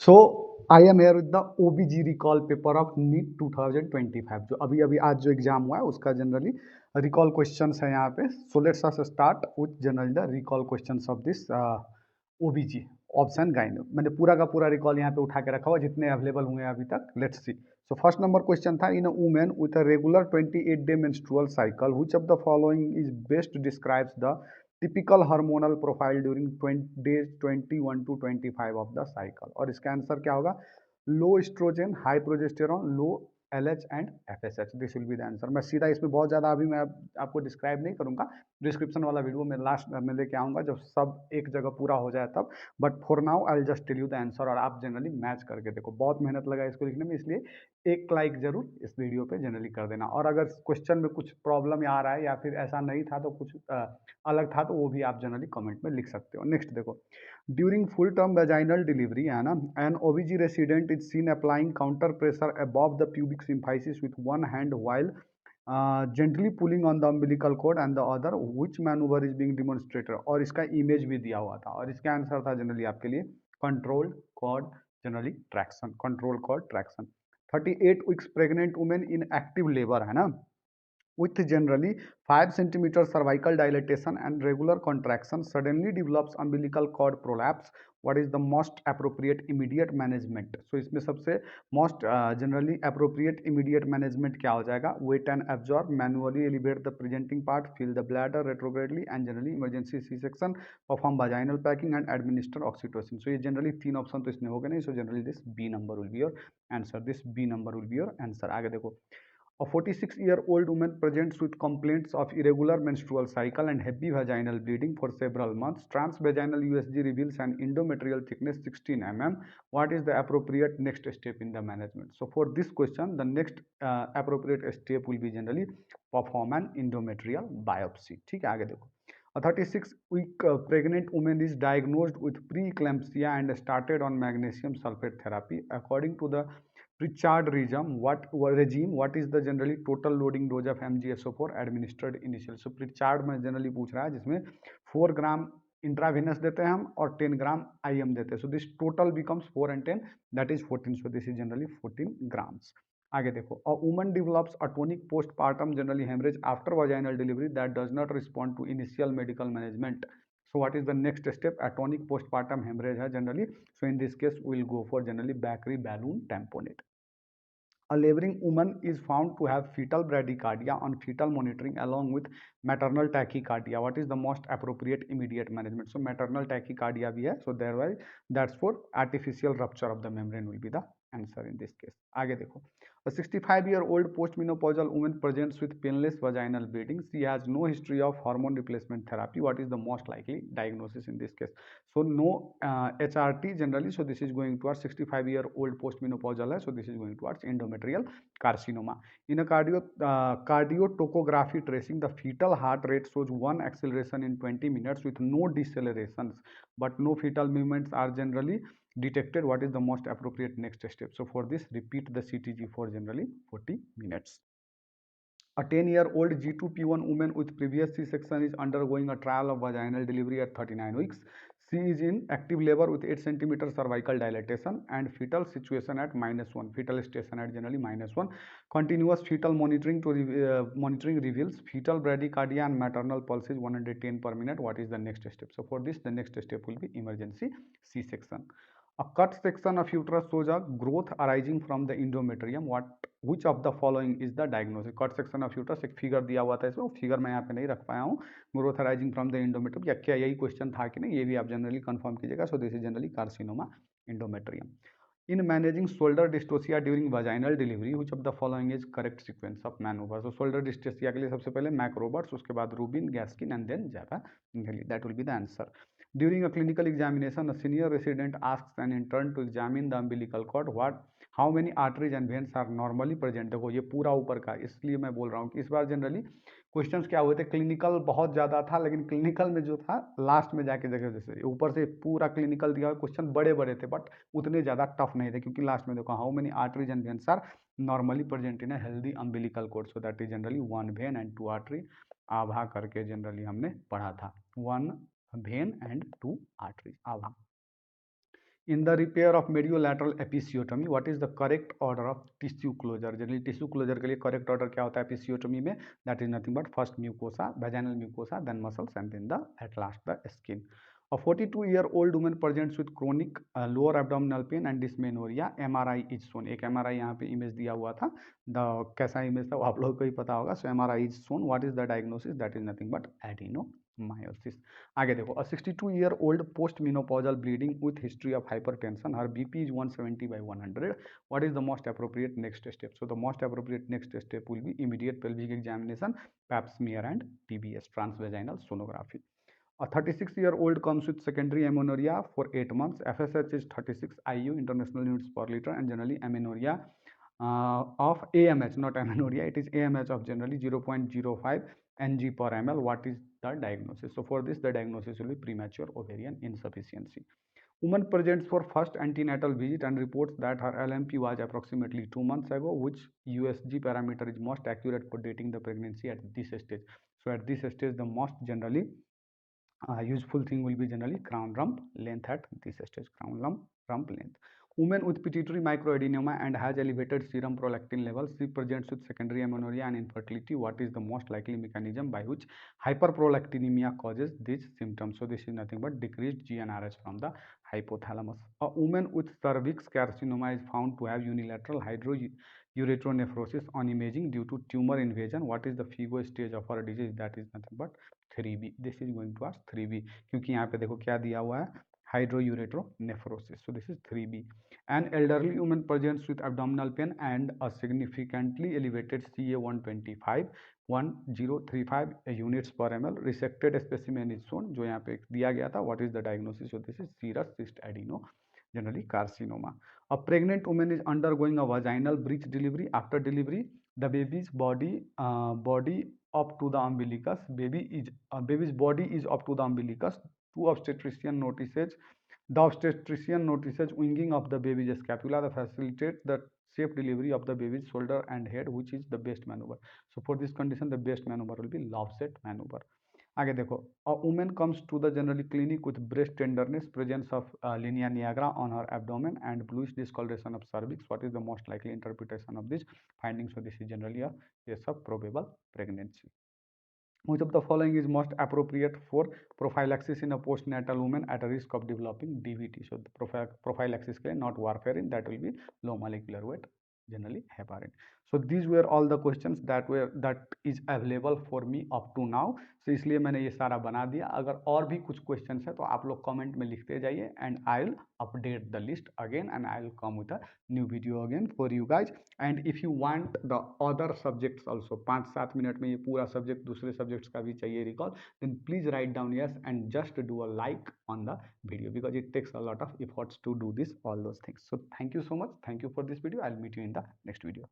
So I am here with the OBG recall paper of NEET 2025 जो अभी अभी आज जो एग्जाम हुआ है उसका जनरली रिकॉल क्वेश्चंस है यहाँ पे। So let's us start with generally the recall questions of this ओबीजी option gyno. मैंने पूरा का पूरा रिकॉल यहाँ पे उठा के रखा हुआ जितने अवेलेबल हुए हैं अभी तक। Let's see. So first number question था, in a women with a regular 28 day menstrual cycle which of the following is best describes the typical hormonal profile during days 21 to 25 of the cycle. और इसका answer क्या होगा? Low oestrogen, high progesterone, low LH and FSH। This will be the answer. मैं सीधा इसमें बहुत ज़्यादा अभी मैं आपको डिस्क्राइब नहीं करूंगा, डिस्क्रिप्शन वाला वीडियो में लास्ट में लेके आऊंगा जब सब एक जगह पूरा हो जाए तब। But for now I just tell you the answer और आप जनरली मैच करके देखो। बहुत मेहनत लगा इसको लिखने में, इसलिए एक लाइक जरूर इस वीडियो पे जनरली कर देना। और अगर क्वेश्चन में कुछ प्रॉब्लम आ रहा है या फिर ऐसा नहीं था तो कुछ अलग था तो वो भी आप जनरली कमेंट में लिख सकते हो। नेक्स्ट देखो, during full term vaginal delivery है ना, an OBG resident is seen applying counter pressure above the pubic symphysis with one hand while gently pulling on the umbilical cord and the other which maneuver is being demonstrated। और इसका image भी दिया हुआ था और इसका answer था generally आपके लिए control cord generally traction, control cord traction. 38 weeks pregnant women in active labour है ना, with generally 5 centimeter cervical dilatation and regular contraction suddenly develops umbilical cord prolapse, what is the most appropriate immediate management? So इसमें सबसे most generally appropriate immediate management क्या हो जाएगा? Wait and absorb, manually elevate the presenting part, fill the bladder retrogradely and generally emergency C-section, perform vaginal packing and administer oxytocin। So ये generally तीन option तो इसमें हो गए नहीं। So generally this B number will be your answer, this B number will be your answer। आगे देखो, a 46-year-old woman presents with complaints of irregular menstrual cycle and heavy vaginal bleeding for several months. Transvaginal USG reveals an endometrial thickness 16 mm. What is the appropriate next step in the management? So for this question, the next appropriate step will be generally perform an endometrial biopsy। ठीक है, आगे देखो। A 36-week pregnant woman is diagnosed with preeclampsia and started on magnesium sulfate therapy. According to the Pritchard regime, what is the generally total loading dose of MgSO4 administered initial? So Pritchard में generally पूछ रहा है जिसमें 4 ग्राम intravenous देते हैं हम और 10 ग्राम IM देते हैं। So this total becomes 4 and 10, that is 14। So this is generally 14 grams. आगे देखो, a woman develops atonic postpartum generally haemorrhage after vaginal delivery that does not respond to initial medical management. So what is the next step? Atonic postpartum hemorrhage है generally. So in this case we will go for generally Bakri balloon tamponade। A laboring woman is found to have fetal bradycardia on fetal monitoring along with maternal tachycardia. What is the most appropriate immediate management? So maternal tachycardia भी है, so thereby that's for artificial rupture of the membrane will be the answer in this case। आगे देखो, a 65-year-old postmenopausal woman presents with painless vaginal bleeding. She has no history of hormone replacement therapy. What is the most likely diagnosis in this case? So no HRT generally, so this is going towards 65-year-old postmenopausal है, so this is going towards endometrial carcinoma। In a cardiotocography tracing, the fetal heart rate shows one acceleration in 20 minutes with no decelerations, but no fetal movements are generally detected. What is the most appropriate next step? So for this, repeat the CTG for generally 40 minutes। A 10-year-old G2P1 woman with previous C-section is undergoing a trial of vaginal delivery at 39 weeks. She is in active labor with 8 centimeter cervical dilatation and fetal situation at -1. Fetal station at generally -1. Continuous fetal monitoring monitoring reveals fetal bradycardia and maternal pulse is 110 per minute. What is the next step? So for this, the next step will be emergency C-section। A cut section of uterus shows a growth arising from the endometrium. Which of the following is the diagnosis? Cut section of uterus एक figure दिया हुआ था इसमें, figure मैं यहाँ पे नहीं रख पाया हूँ। Growth arising from the endometrium, या क्या यही क्वेश्चन था कि नहीं, ये भी आप जनरली कंफर्म कीजिएगा। So this is generally carcinoma endometrium. In managing shoulder dystocia during vaginal delivery which of the following is correct sequence of maneuver? So shoulder dystocia के लिए सबसे पहले मैक्रोबर्ट्स, उसके बाद Rubin, Gaskin and then Java, that will be the answer. During a clinical examination, a senior resident asks an intern to examine the umbilical cord. How many arteries and veins are normally present? देखो ये पूरा ऊपर का, इसलिए मैं बोल रहा हूँ कि इस बार जनरली क्वेश्चंस क्या हुए थे, क्लिनिकल बहुत ज़्यादा था लेकिन क्लिनिकल में जो था लास्ट में जाके जगह, जैसे ऊपर से पूरा क्लिनिकल दिया हुआ क्वेश्चन बड़े बड़े थे बट उतने ज़्यादा टफ नहीं थे, क्योंकि लास्ट में देखो how many arteries and veins are normally present in a healthy umbilical cord, so that is generally 1 vein and 2 artery. आभा करके जनरली हमने पढ़ा था, 1 vein and 2 arteries, Abha. In the repair of mediolateral episiotomy, what is the correct order of tissue closure? जनरली tissue closure के लिए correct order क्या होता है एपिसियोटोमी में? That is nothing but first mucosa, vaginal mucosa, then muscles, and then the at last the skin. A 42-year-old woman presents with chronic lower abdominal pain and dysmenorrhea. MRI is shown. एक MRI यहाँ पे image दिया हुआ था. The कैसा image था वो आप लोगों को ही पता होगा. So MRI is shown. What is the diagnosis? That is nothing but adenomyosis. आगे देखो, a 62-year-old post-menopausal bleeding with history of hypertension. Her BP is 170/100. What is the most appropriate next step? So the most appropriate next step will be immediate pelvic examination, pap smear, and TBS, transvaginal sonography. A 36-year-old comes with secondary amenorrhea for 8 months. FSH is 36 IU, international units per liter, and generally amenorrhea of AMH, not amenorrhea, it is AMH of generally 0.05 Ng per ml. What is the diagnosis? So for this, the diagnosis will be premature ovarian insufficiency. Woman presents for first antenatal visit and reports that her LMP was approximately 2 months ago. Which USG parameter is most accurate for dating the pregnancy at this stage? So at this stage, the most generally useful thing will be generally crown rump length at this stage, crown rump length. Woman with pituitary microadenoma and has elevated serum prolactin levels, she presents with secondary amenorrhea and infertility. What is the most likely mechanism by which hyperprolactinemia causes these symptoms? So this is nothing but decreased GnRH from the hypothalamus. A woman with cervix carcinoma is found to have unilateral hydrouretronephrosis on imaging due to tumor invasion. What is the FIGO stage of her disease? That is nothing but 3B. This is going to ask 3B क्योंकि यहाँ पे देखो क्या दिया हुआ है, hydrouretronephrosis. So this is 3B. An elderly woman presents with abdominal pain and a significantly elevated CA 1035 units per ml. Resected specimen is shown, जो यहाँ पे दिया गया था. What is the diagnosis? So this is serous cyst adeno, generally carcinoma. A pregnant woman is undergoing a vaginal breech delivery. After delivery, the baby's body up to the umbilicus. Baby's body is up to the umbilicus. The obstetrician notices winging of the baby's scapula that facilitates the safe delivery of the baby's shoulder and head. Which is the best maneuver? So for this condition, the best maneuver will be Lovset maneuver. आगे देखो, a woman comes to the generally clinic with breast tenderness, presence of linea nigra on her abdomen, and bluish discoloration of cervix. What is the most likely interpretation of this finding? So this is generally a case of probable pregnancy. Which of the following is most appropriate for prophylaxis in a postnatal woman at a risk of developing DVT? So the prophylaxis के लिए not warfarin, that will be low molecular weight, generally heparin. So these were all the questions that is available for me up to now. So इसलिए मैंने ये सारा बना दिया. अगर और भी कुछ questions है तो आप लोग comment में लिखते जाइए, and I'll update the list again, and I'll come with a new video again for you guys. And if you want the other subjects also, 5-7 minute में ये पूरा subject दूसरे subjects का भी चाहिए recall, then please write down yes and just do a like on the video, because it takes a lot of efforts to do this all those things. So thank you so much. Thank you for this video. I'll meet you in the next video.